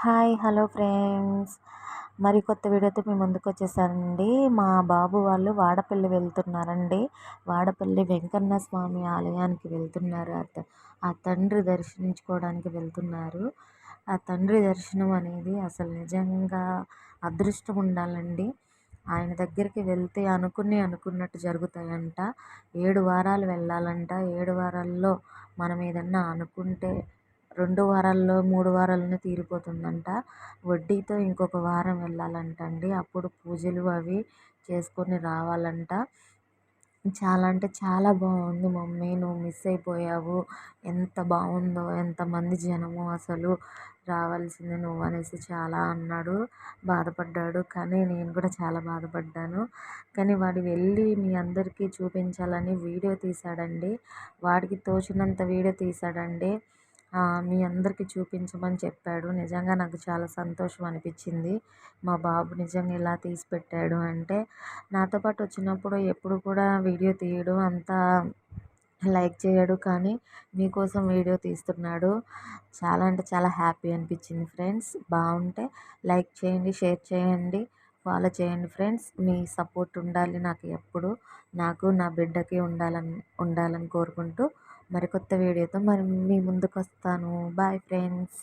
Hello friends. మరి కొత్త వీడియోతో మీ ముందుకొచ్చేసానండి. మా బాబు వాళ్ళు వాడపల్లి వెళ్తున్నారండి. వాడపల్లి వెంకన్న స్వామి ఆలయానికి వెళ్తున్నారు. ఆ తండ్రి దర్శించుకోవడానికి వెళ్తున్నారు. ఆ తండ్రి దర్శనం అనేది అసలు నిజంగా అదృష్టం ఉండాలండి. ఆయన దగ్గరికి వెళ్తే అనుకున్నట్టు జరుగుతాయంట. 7 వారాలు వెళ్ళాలంట. 7 వారాల్లో మనం ఏదన్నా అనుకుంటే 2 వారాల్లో, 3 వారాల్లోనే తీరిపోతుందంట. వడ్డీతో ఇంకొక వారం వెళ్ళాలంటండి. అప్పుడు పూజలు అవి చేసుకొని రావాలంట. చాలా అంటే చాలా బాగుంది మమ్మీ, నువ్వు మిస్ అయిపోయావు. ఎంత బాగుందో, ఎంతమంది జనమో, అసలు రావాల్సింది నువ్వు అనేసి చాలా అన్నాడు. బాధపడ్డాడు. కానీ నేను కూడా చాలా బాధపడ్డాను. కానీ వాడు వెళ్ళి మీ అందరికీ చూపించాలని వీడియో తీశాడండి. వాడికి తోచినంత వీడియో తీశాడండి. మీ అందరికీ చూపించమని చెప్పాడు. నిజంగా నాకు చాలా సంతోషం అనిపించింది. మా బాబు నిజంగా ఇలా తీసి పెట్టాడు అంటే. నాతో పాటు వచ్చినప్పుడు ఎప్పుడు కూడా వీడియో తీయడు, అంతా లైక్ చేయడు. కానీ మీకోసం వీడియో తీస్తున్నాడు. చాలా అంటే చాలా హ్యాపీ అనిపించింది ఫ్రెండ్స్. బాగుంటే లైక్ చేయండి, షేర్ చేయండి, ఫాలో చేయండి ఫ్రెండ్స్. మీ సపోర్ట్ ఉండాలి నాకు ఎప్పుడు. నాకు నా బిడ్డకి ఉండాలని కోరుకుంటూ మరికొత్త వీడియోతో మీ ముందుకు వస్తాను. Bye friends.